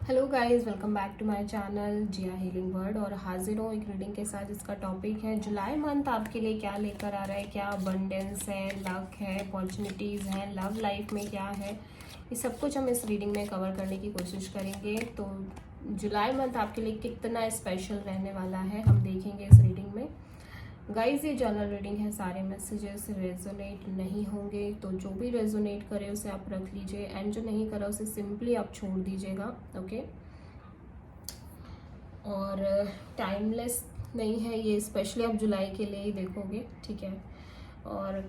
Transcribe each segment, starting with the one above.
Hello guys, welcome back to my channel Jiya healing word. और हाजिर हूँ एक रीडिंग के साथ जिसका टॉपिक है जुलाई मंथ आपके लिए क्या लेकर आ रहा है। क्या अबंडेंस है, लक है, अपॉर्चुनिटीज़ हैं, लव लाइफ में क्या है, ये सब कुछ हम इस रीडिंग में कवर करने की कोशिश करेंगे। तो जुलाई मंथ आपके लिए कितना स्पेशल रहने वाला है हम देखेंगे इस रीडिंग में। गाइज ये जनरल रीडिंग है, सारे मैसेजेस रेजोनेट नहीं होंगे, तो जो भी रेजोनेट करे उसे आप रख लीजिए एंड जो नहीं करा उसे सिंपली आप छोड़ दीजिएगा। ओके। और टाइमलेस नहीं है ये, स्पेशली आप जुलाई के लिए ही देखोगे, ठीक है। और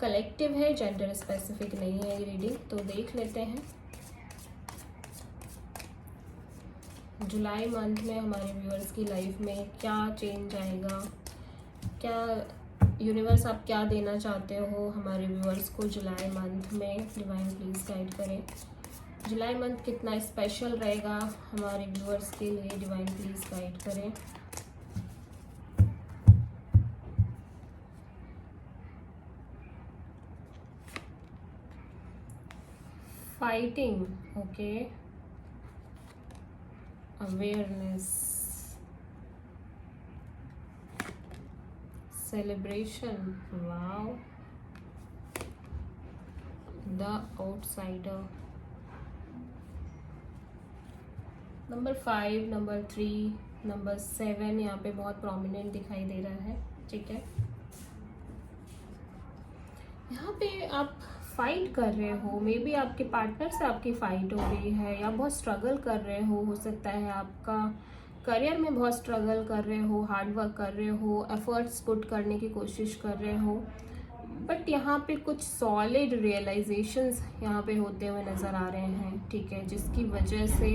कलेक्टिव है, जेंडर स्पेसिफिक नहीं है ये रीडिंग। तो देख लेते हैं जुलाई मंथ में हमारे व्यूअर्स की लाइफ में क्या चेंज आएगा, क्या यूनिवर्स आप क्या देना चाहते हो हमारे व्यूअर्स को जुलाई मंथ में। डिवाइन प्लीज गाइड करें, जुलाई मंथ कितना स्पेशल रहेगा हमारे व्यूअर्स के लिए। डिवाइन प्लीज गाइड करें। Fighting, okay, awareness, celebration, wow, the outsider, number 5, number 3, number 7 यहाँ पे बहुत प्रोमिनेंट दिखाई दे रहा है, ठीक है। यहाँ पे आप फाइट कर रहे हो, मे बी आपके पार्टनर से आपकी फाइट हो रही है या बहुत स्ट्रगल कर रहे हो सकता है आपका करियर में बहुत स्ट्रगल कर रहे हो, हार्ड वर्क कर रहे हो, एफर्ट्स पुट करने की कोशिश कर रहे हो, बट यहाँ पे कुछ सॉलिड रियलाइजेशंस यहाँ पे होते हुए नज़र आ रहे हैं, ठीक है। जिसकी वजह से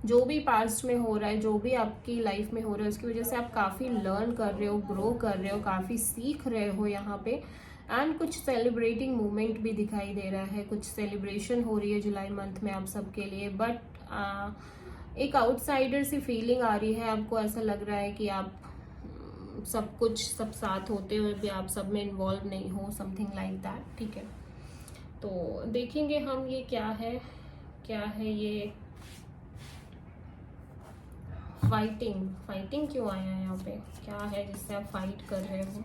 जो भी पास्ट में हो रहा है, जो भी आपकी लाइफ में हो रहा है, उसकी वजह से आप काफ़ी लर्न कर रहे हो, ग्रो कर रहे हो, काफ़ी सीख रहे हो यहाँ पे। एंड कुछ सेलिब्रेटिंग मोमेंट भी दिखाई दे रहा है, कुछ सेलिब्रेशन हो रही है जुलाई मंथ में आप सबके लिए। बट एक आउटसाइडर सी फीलिंग आ रही है, आपको ऐसा लग रहा है कि आप सब साथ होते हुए भी आप सब में इन्वॉल्व नहीं हो, समथिंग लाइक दैट, ठीक है। तो देखेंगे हम ये क्या है ये फाइटिंग क्यों आया है यहाँ पे, क्या है जिससे आप फाइट कर रहे हो।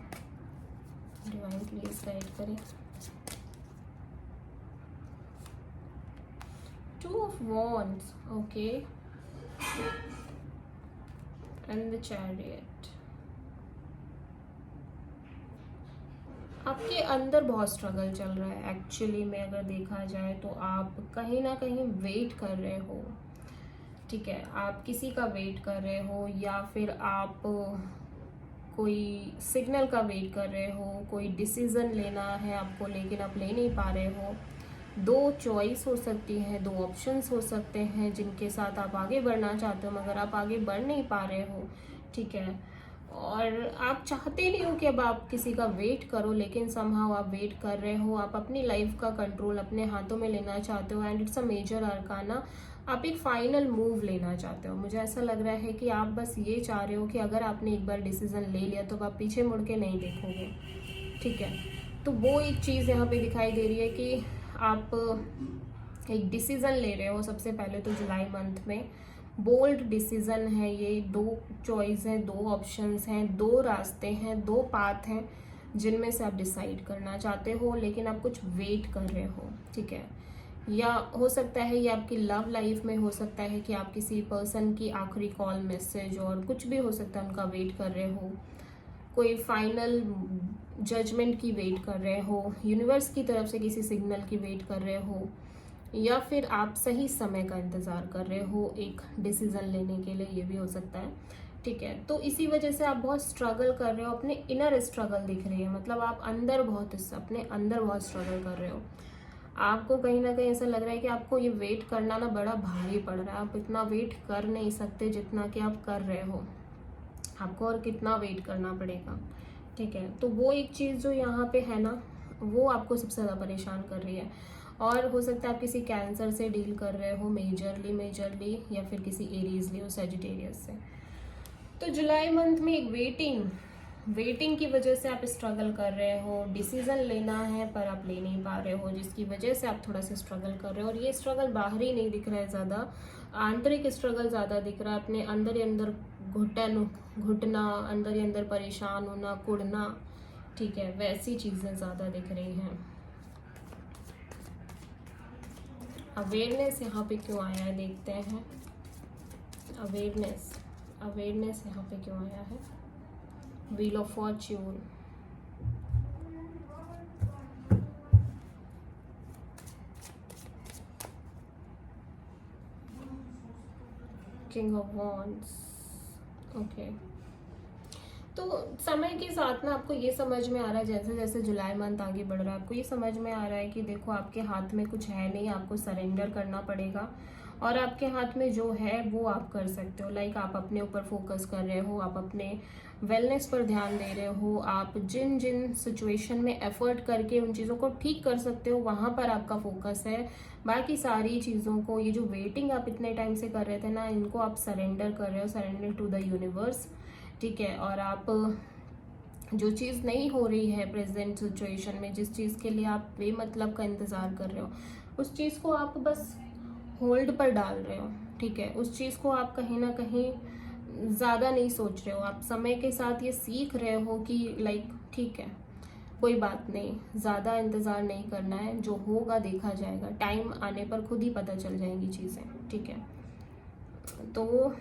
डिवाइन प्लीज गाइड करें। 2 of Wands, okay, and the chariot. आपके अंदर बहुत स्ट्रगल चल रहा है एक्चुअली में, अगर देखा जाए तो आप कहीं ना कहीं वेट कर रहे हो, ठीक है। आप किसी का वेट कर रहे हो या फिर आप कोई सिग्नल का वेट कर रहे हो, कोई डिसीजन लेना है आपको लेकिन आप ले नहीं पा रहे हो। 2 चॉइस हो सकती है, 2 ऑप्शंस हो सकते हैं जिनके साथ आप आगे बढ़ना चाहते हो मगर आप आगे बढ़ नहीं पा रहे हो, ठीक है। और आप चाहते नहीं हो कि अब आप किसी का वेट करो, लेकिन समहाउ आप वेट कर रहे हो। आप अपनी लाइफ का कंट्रोल अपने हाथों में लेना चाहते हो and it's a major arcana. आप एक फाइनल मूव लेना चाहते हो। मुझे ऐसा लग रहा है कि आप बस ये चाह रहे हो कि अगर आपने एक बार डिसीजन ले लिया तो आप पीछे मुड़ के नहीं देखोगे, ठीक है। तो वो एक चीज़ यहाँ पे दिखाई दे रही है कि आप एक डिसीजन ले रहे हो। सबसे पहले तो जुलाई मंथ में बोल्ड डिसीजन है ये, 2 चॉइस हैं, 2 ऑप्शंस हैं, 2 रास्ते हैं, 2 पाथ हैं जिनमें से आप डिसाइड करना चाहते हो, लेकिन आप कुछ वेट कर रहे हो, ठीक है। या हो सकता है ये आपकी लव लाइफ में हो सकता है कि आप किसी पर्सन की आखिरी कॉल, मैसेज और कुछ भी हो सकता है उनका वेट कर रहे हो, कोई फाइनल जजमेंट की वेट कर रहे हो, यूनिवर्स की तरफ से किसी सिग्नल की वेट कर रहे हो, या फिर आप सही समय का इंतज़ार कर रहे हो एक डिसीज़न लेने के लिए, ये भी हो सकता है, ठीक है। तो इसी वजह से आप बहुत स्ट्रगल कर रहे हो, अपने इनर स्ट्रगल दिख रही है, मतलब आप अपने अंदर बहुत स्ट्रगल कर रहे हो। आपको कहीं ना कहीं ऐसा लग रहा है कि आपको ये वेट करना ना बड़ा भारी पड़ रहा है, आप इतना वेट कर नहीं सकते जितना कि आप कर रहे हो, आपको और कितना वेट करना पड़ेगा, ठीक है। तो वो एक चीज़ जो यहाँ पे है ना, वो आपको सबसे ज़्यादा परेशान कर रही है। और हो सकता है आप किसी कैंसर से डील कर रहे हो मेजरली, या फिर किसी एरीज लियो सेजिटेरियस से। तो जुलाई मंथ में एक वेटिंग की वजह से आप स्ट्रगल कर रहे हो। डिसीजन लेना है पर आप ले नहीं पा रहे हो, जिसकी वजह से आप थोड़ा सा स्ट्रगल कर रहे हो। और ये स्ट्रगल बाहर ही नहीं दिख रहा है ज़्यादा, आंतरिक स्ट्रगल ज़्यादा दिख रहा है, अपने अंदर ही अंदर घुटना, अंदर ही अंदर परेशान होना, कुड़ना, ठीक है, वैसी चीज़ें ज़्यादा दिख रही हैं। अवेयरनेस यहाँ पे क्यों आया है देखते हैं। अवेयरनेस यहाँ पे क्यों आया है। Wheel of Fortune, king of wands. Okay, तो समय के साथ ना आपको ये समझ में आ रहा है, जैसे जैसे जुलाई मंथ आगे बढ़ रहा है, आपको ये समझ में आ रहा है कि देखो आपके हाथ में कुछ है नहीं, आपको सरेंडर करना पड़ेगा, और आपके हाथ में जो है वो आप कर सकते हो। लाइक आप अपने ऊपर फोकस कर रहे हो, आप अपने वेलनेस पर ध्यान दे रहे हो, आप जिन जिन सिचुएशन में एफर्ट करके उन चीज़ों को ठीक कर सकते हो वहाँ पर आपका फोकस है। बाकी सारी चीज़ों को, ये जो वेटिंग आप इतने टाइम से कर रहे थे ना, इनको आप सरेंडर कर रहे हो, सरेंडर टू द यूनिवर्स, ठीक है। और आप जो चीज़ नहीं हो रही है प्रेजेंट सिचुएशन में, जिस चीज़ के लिए आप बेमतलब का इंतज़ार कर रहे हो, उस चीज़ को आप बस होल्ड पर डाल रहे हो, ठीक है। उस चीज़ को आप कहीं ना कहीं ज़्यादा नहीं सोच रहे हो, आप समय के साथ ये सीख रहे हो कि लाइक ठीक है, कोई बात नहीं, ज़्यादा इंतज़ार नहीं करना है, जो होगा देखा जाएगा, टाइम आने पर खुद ही पता चल जाएंगी चीज़ें, ठीक है। तो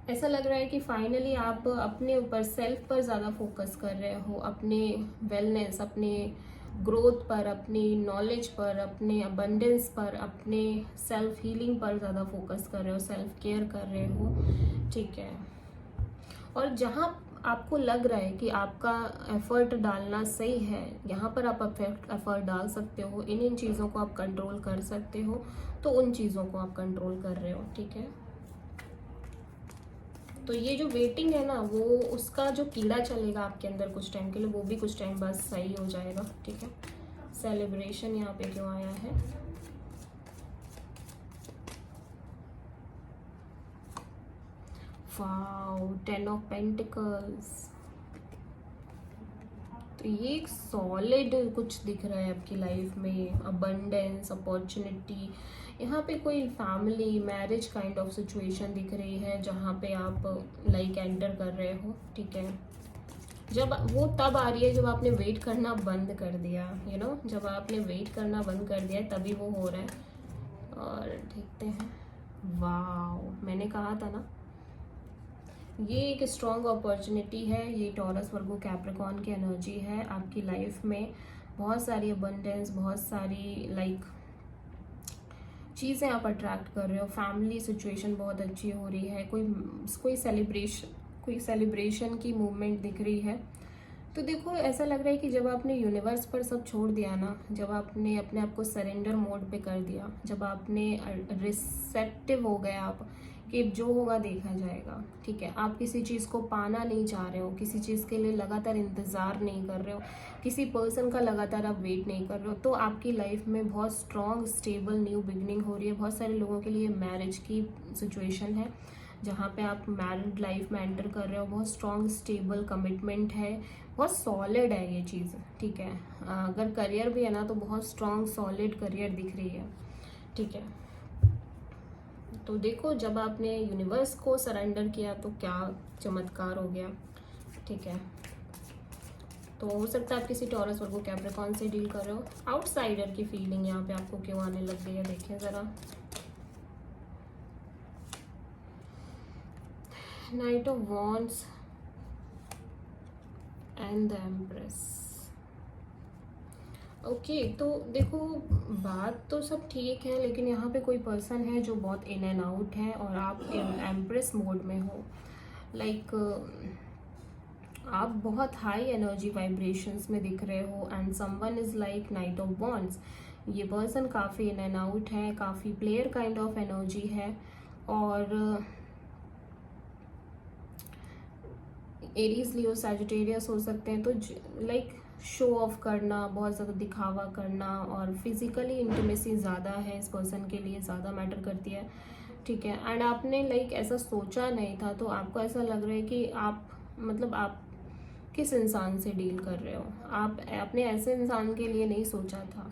ऐसा लग रहा है कि फाइनली आप अपने ऊपर, सेल्फ पर ज़्यादा फोकस कर रहे हो, अपने वेलनेस, अपने ग्रोथ पर, अपनी नॉलेज पर, अपने अबंडेंस पर, अपने सेल्फ हीलिंग पर ज़्यादा फोकस कर रहे हो, सेल्फ केयर कर रहे हो, ठीक है। और जहाँ आपको लग रहा है कि आपका एफर्ट डालना सही है, यहाँ पर आप एफर्ट डाल सकते हो, इन चीज़ों को आप कंट्रोल कर सकते हो, तो उन चीज़ों को आप कंट्रोल कर रहे हो, ठीक है। तो ये जो वेटिंग है ना, वो उसका जो कीड़ा चलेगा आपके अंदर कुछ टाइम के लिए, वो भी कुछ टाइम बाद सही हो जाएगा, ठीक है। सेलिब्रेशन यहाँ पे क्यों आया है। Wow, 10 of pentacles. तो ये एक सॉलिड कुछ दिख रहा है आपकी लाइफ में, अबंडेंस, अपॉर्चुनिटी। यहाँ पे कोई family marriage kind of situation दिख रही है, जहाँ पे आप लाइक एंटर कर रहे हो, ठीक है। जब वो तब आ रही है जब आपने वेट करना बंद कर दिया, यू नो, जब आपने वेट करना बंद कर दिया तभी वो हो रहा है। और देखते हैं, वाओ, मैंने कहा था ना, ये एक स्ट्रॉन्ग अपॉर्चुनिटी है, ये टॉरस वर्गो कैप्रिकॉर्न की एनर्जी है आपकी लाइफ में। बहुत सारी अबंडेंस, बहुत सारी लाइक चीज़ें आप अट्रैक्ट कर रहे हो, फैमिली सिचुएशन बहुत अच्छी हो रही है, कोई सेलिब्रेशन की मूवमेंट दिख रही है। तो देखो, ऐसा लग रहा है कि जब आपने यूनिवर्स पर सब छोड़ दिया ना, जब आपने अपने आप को सरेंडर मोड पे कर दिया, जब आपने रिसेप्टिव हो गए आप कि जो होगा देखा जाएगा, ठीक है। आप किसी चीज़ को पाना नहीं चाह रहे हो, किसी चीज़ के लिए लगातार इंतज़ार नहीं कर रहे हो, किसी पर्सन का लगातार आप वेट नहीं कर रहे हो, तो आपकी लाइफ में बहुत स्ट्रॉन्ग स्टेबल न्यू बिगनिंग हो रही है। बहुत सारे लोगों के लिए मैरिज की सिचुएशन है, जहाँ पे आप मैरिड लाइफ में एंटर कर रहे हो, बहुत स्ट्रॉन्ग स्टेबल कमिटमेंट है, बहुत सॉलिड है ये चीज़, ठीक है। अगर करियर भी है ना, तो बहुत स्ट्रॉन्ग सॉलिड करियर दिख रही है, ठीक है। तो देखो, जब आपने यूनिवर्स को सरेंडर किया तो क्या चमत्कार हो गया, ठीक है। तो हो सकता है आप किसी टॉरस वर्गो कैप्रिकॉर्न से डील कर रहे हो। आउटसाइडर की फीलिंग यहाँ पे आपको क्यों आने लग गई है, देखिए ज़रा। Night of wands and the empress. Okay, तो देखो, बात तो सब ठीक है, लेकिन यहाँ पे कोई पर्सन है जो बहुत इन एंड आउट है और आप एम्प्रेस मोड में हो। लाइक आप बहुत हाई एनर्जी वाइब्रेशंस में दिख रहे हो, and someone is like night of wands. ये पर्सन काफ़ी इन एंड आउट है, काफ़ी प्लेयर काइंड ऑफ एनर्जी है, और एरीज, लियो, सैजिटेरियस हो सकते हैं। तो लाइक शो ऑफ करना, बहुत ज़्यादा दिखावा करना, और फिजिकली इंटीमेसी ज़्यादा है इस पर्सन के लिए, ज़्यादा मैटर करती है, ठीक है। एंड आपने लाइक ऐसा सोचा नहीं था, तो आपको ऐसा लग रहा है कि आप, मतलब आप किस इंसान से डील कर रहे हो, आप अपने ऐसे इंसान के लिए नहीं सोचा था,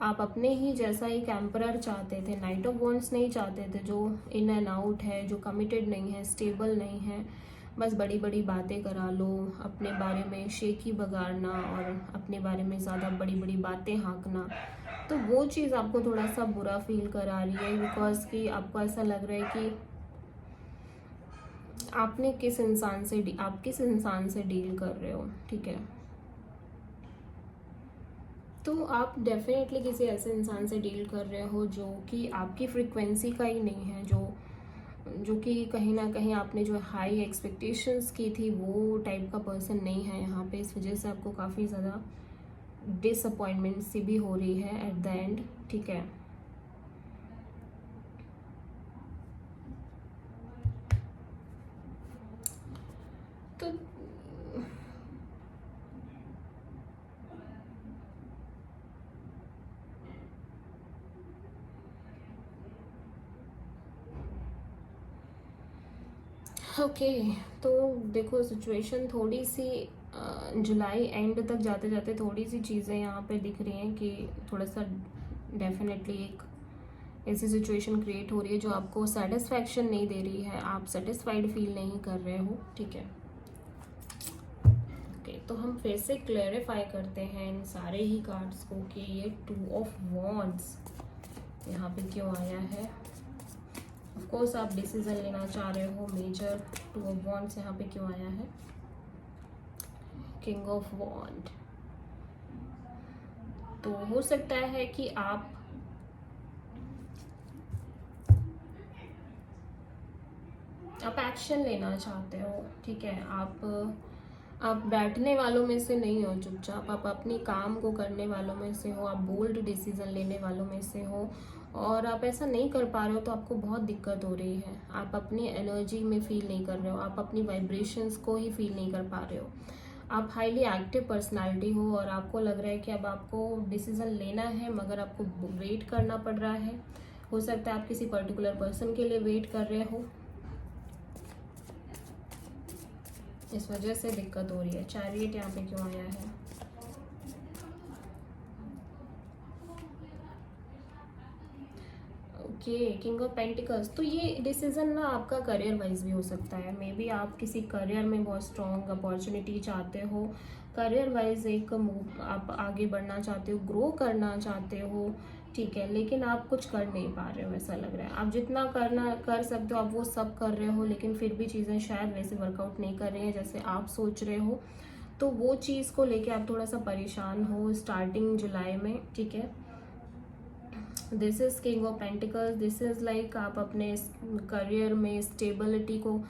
आप अपने ही जैसा एक एम्परर चाहते थे, नाइट ऑफ वॉन्ड्स नहीं चाहते थे, जो इन एंड आउट है, जो कमिटेड नहीं है, स्टेबल नहीं है, बस बड़ी बड़ी बातें करा लो, अपने बारे में शेखी बगाड़ना और अपने बारे में ज़्यादा बड़ी बड़ी बातें हाँकना। तो वो चीज़ आपको थोड़ा सा बुरा फील करा रही है, बिकॉज कि आपको ऐसा लग रहा है कि आप किस इंसान से डील कर रहे हो, ठीक है। तो आप डेफिनेटली किसी ऐसे इंसान से डील कर रहे हो जो कि आपकी फ्रीक्वेंसी का ही नहीं है, जो कि कहीं ना कहीं आपने जो हाई एक्सपेक्टेशंस की थी वो टाइप का पर्सन नहीं है यहाँ पे। इस वजह से आपको काफ़ी ज़्यादा डिसअपॉइंटमेंट सी भी हो रही है एट द एंड, ठीक है। तो ओके तो देखो सिचुएशन थोड़ी सी जुलाई एंड तक जाते जाते थोड़ी सी चीज़ें यहाँ पे दिख रही हैं कि थोड़ा सा डेफिनेटली एक ऐसी सिचुएशन क्रिएट हो रही है जो आपको सेटिस्फैक्शन नहीं दे रही है, आप सेटिस्फाइड फील नहीं कर रहे हो, ठीक है। ओके तो हम फिर से क्लैरिफाई करते हैं इन सारे ही कार्ड्स को कि ये 2 ऑफ वॉन्ड्स यहाँ पे क्यों आया है। ऑफ कोर्स आप डिसीजन लेना चाह रहे हो, मेजर 2 ऑफ वॉन्ड्स यहाँ पे क्यों आया है। किंग ऑफ वॉन्ड, तो हो सकता है कि आप एक्शन लेना चाहते हो, ठीक है। आप बैठने वालों में से नहीं हो चुपचाप, आप अपनी काम को करने वालों में से हो, आप बोल्ड डिसीजन लेने वालों में से हो, और आप ऐसा नहीं कर पा रहे हो तो आपको बहुत दिक्कत हो रही है। आप अपनी एनर्जी में फील नहीं कर रहे हो, आप अपनी वाइब्रेशंस को ही फील नहीं कर पा रहे हो। आप हाईली एक्टिव पर्सनालिटी हो और आपको लग रहा है कि अब आपको डिसीजन लेना है मगर आपको वेट करना पड़ रहा है। हो सकता है आप किसी पर्टिकुलर पर्सन के लिए वेट कर रहे हो, इस वजह से दिक्कत हो रही है। चैरियट यहाँ पे क्यों आया है। ओके किंग ऑफ पेंटिकल्स, तो ये डिसीजन ना आपका करियर वाइज भी हो सकता है। मे बी आप किसी करियर में बहुत स्ट्रॉन्ग अपॉर्चुनिटी चाहते हो, करियर वाइज एक मूव आप आगे बढ़ना चाहते हो, ग्रो करना चाहते हो, ठीक है, लेकिन आप कुछ कर नहीं पा रहे हो। ऐसा लग रहा है आप जितना कर सकते हो आप वो सब कर रहे हो, लेकिन फिर भी चीज़ें शायद वैसे वर्कआउट नहीं कर रही हैं जैसे आप सोच रहे हो। तो वो चीज़ को लेके आप थोड़ा सा परेशान हो स्टार्टिंग जुलाई में, ठीक है। This is king of pentacles, this is like आप अपने करियर में स्टेबिलिटी को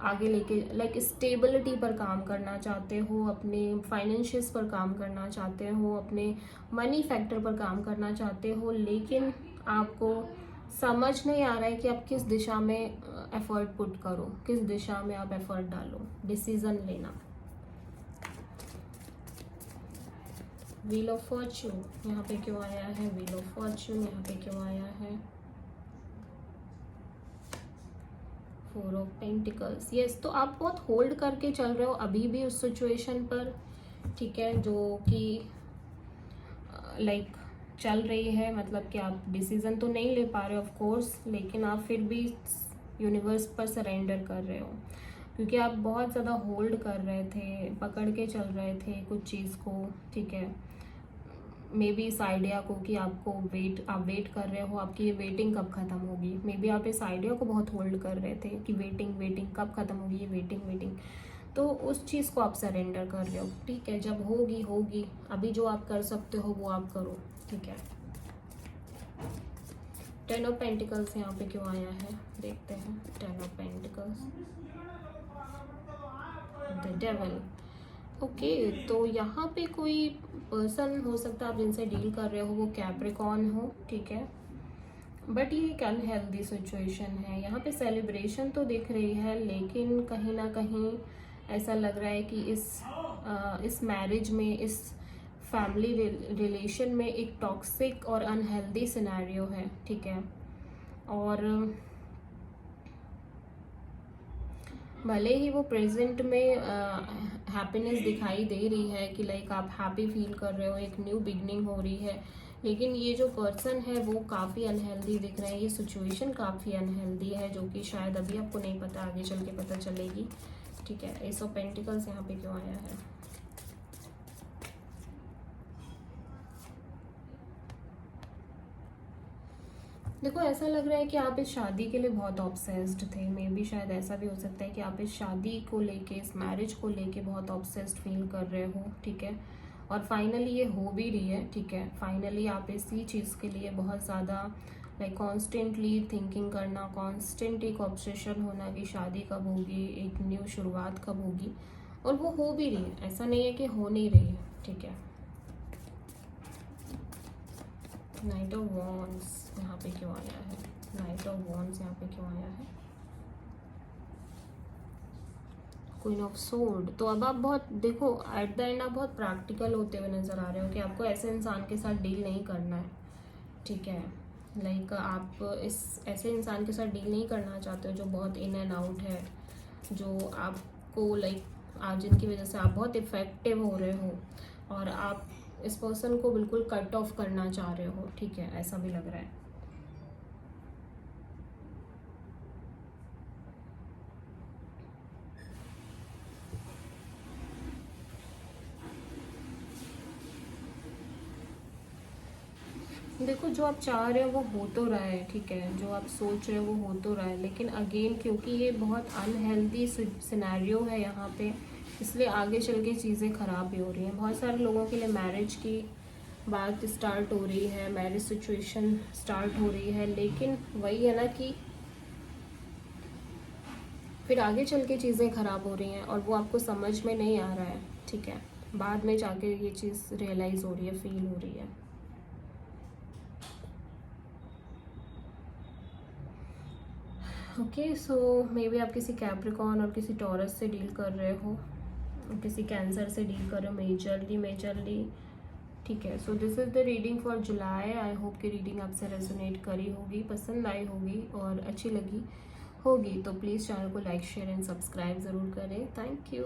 आगे लेके, लाइक स्टेबिलिटी पर काम करना चाहते हो, अपने फाइनेंशियल्स पर काम करना चाहते हो, अपने मनी फैक्टर पर काम करना चाहते हो, लेकिन आपको समझ नहीं आ रहा है कि आप किस दिशा में एफर्ट पुट करो, किस दिशा में आप एफर्ट डालो, डिसीजन लेना। व्हील ऑफ फॉर्च्यून यहाँ पे क्यों आया है, व्हील ऑफ फॉर्च्यून यहाँ पे क्यों आया है। 4 ऑफ पेंटिकल्स, यस, तो आप बहुत होल्ड करके चल रहे हो अभी भी उस सिचुएशन पर, ठीक है, जो कि लाइक चल रही है। मतलब कि आप डिसीजन तो नहीं ले पा रहे हो ऑफ कोर्स, लेकिन आप फिर भी यूनिवर्स पर सरेंडर कर रहे हो, क्योंकि आप बहुत ज़्यादा होल्ड कर रहे थे, पकड़ के चल रहे थे कुछ चीज़ को, ठीक है। मे बी इस आइडिया को कि आप वेट कर रहे हो, आपकी ये वेटिंग कब ख़त्म होगी। मे बी आप इस आइडिया को बहुत होल्ड कर रहे थे कि वेटिंग कब ख़त्म होगी, ये वेटिंग, तो उस चीज़ को आप सरेंडर कर रहे हो, ठीक है। जब होगी, अभी जो आप कर सकते हो वो आप करो, ठीक है। 10 ऑफ पेंटिकल्स यहाँ पे क्यों आया है, देखते हैं। 10 of pentacles, the devil, okay तो यहाँ पे कोई पर्सन हो सकता है आप जिनसे डील कर रहे हो वो कैप्रिकॉर्न हो, ठीक है, बट ये एक अनहेल्दी सिचुएशन है। यहाँ पे सेलिब्रेशन तो दिख रही है, लेकिन कहीं ना कहीं ऐसा लग रहा है कि इस मैरिज में, इस फैमिली रिलेशन में एक टॉक्सिक और अनहेल्दी सिनेरियो है, ठीक है। और भले ही वो प्रेजेंट में हैप्पीनेस दिखाई दे रही है कि लाइक आप हैप्पी फील कर रहे हो, एक न्यू बिगनिंग हो रही है, लेकिन ये जो पर्सन है वो काफ़ी अनहेल्दी दिख रहे हैं, ये सिचुएशन काफ़ी अनहेल्दी है, जो कि शायद अभी आपको नहीं पता, आगे चल के पता चलेगी। ठीक है, एस ऑफ पेंटिकल्स यहाँ पे क्यों आया है? देखो, ऐसा लग रहा है कि आप इस शादी के लिए बहुत ऑब्सेस्ड थे। मे बी शायद ऐसा भी हो सकता है कि आप इस शादी को लेके, इस मैरिज को लेके बहुत ऑब्सेस्ड फील कर रहे हो। ठीक है, और फाइनली ये हो भी रही है। ठीक है, फाइनली आप इसी चीज़ के लिए बहुत ज़्यादा लाइक कॉन्स्टेंटली थिंकिंग करना, कॉन्स्टेंट एक ऑब्सेशन होना कि शादी कब होगी, एक न्यू शुरुआत कब होगी, और वो हो भी रही है। ऐसा नहीं है कि हो नहीं रही है। ठीक है, नाइट ऑफ वॉन्ड्स यहाँ पे क्यों आया है? नाइट ऑफ वॉन्ड्स यहाँ पे क्यों आया है? Queen of sword. तो अब आप बहुत देखो, एट द एंड आप बहुत प्रैक्टिकल होते हुए नजर आ रहे हो कि आपको ऐसे इंसान के साथ डील नहीं करना है। ठीक है, लाइक आप इस ऐसे इंसान के साथ डील नहीं करना चाहते हो जो बहुत इन एंड आउट है, जो आपको लाइक आज जिनकी वजह से आप बहुत इफेक्टिव हो रहे हो, और आप इस पर्सन को बिल्कुल कट ऑफ करना चाह रहे हो। ठीक है, ऐसा भी लग रहा है। देखो, जो आप चाह रहे हो वो हो तो रहा है। ठीक है, जो आप सोच रहे हो वो हो तो रहा है, लेकिन अगेन क्योंकि ये बहुत अनहेल्दी सिनेरियो है यहाँ पे, इसलिए आगे चल के चीज़ें ख़राब भी हो रही हैं। बहुत सारे लोगों के लिए मैरिज की बात स्टार्ट हो रही है, मैरिज सिचुएशन स्टार्ट हो रही है, लेकिन वही है ना कि फिर आगे चल के चीज़ें ख़राब हो रही हैं और वो आपको समझ में नहीं आ रहा है। ठीक है, बाद में जाके ये चीज़ रियलाइज़ हो रही है, फील हो रही है। ओके, सो मे बी आप किसी कैप्रिकॉर्न और किसी टॉरस से डील कर रहे हो, किसी कैंसर से डील कर रहे हो मेजरली। ठीक है, so this is the reading for July. I hope कि रीडिंग आपसे रेजोनेट करी होगी, पसंद आई होगी और अच्छी लगी होगी। तो प्लीज़ चैनल को लाइक, शेयर एंड सब्सक्राइब ज़रूर करें। Thank you.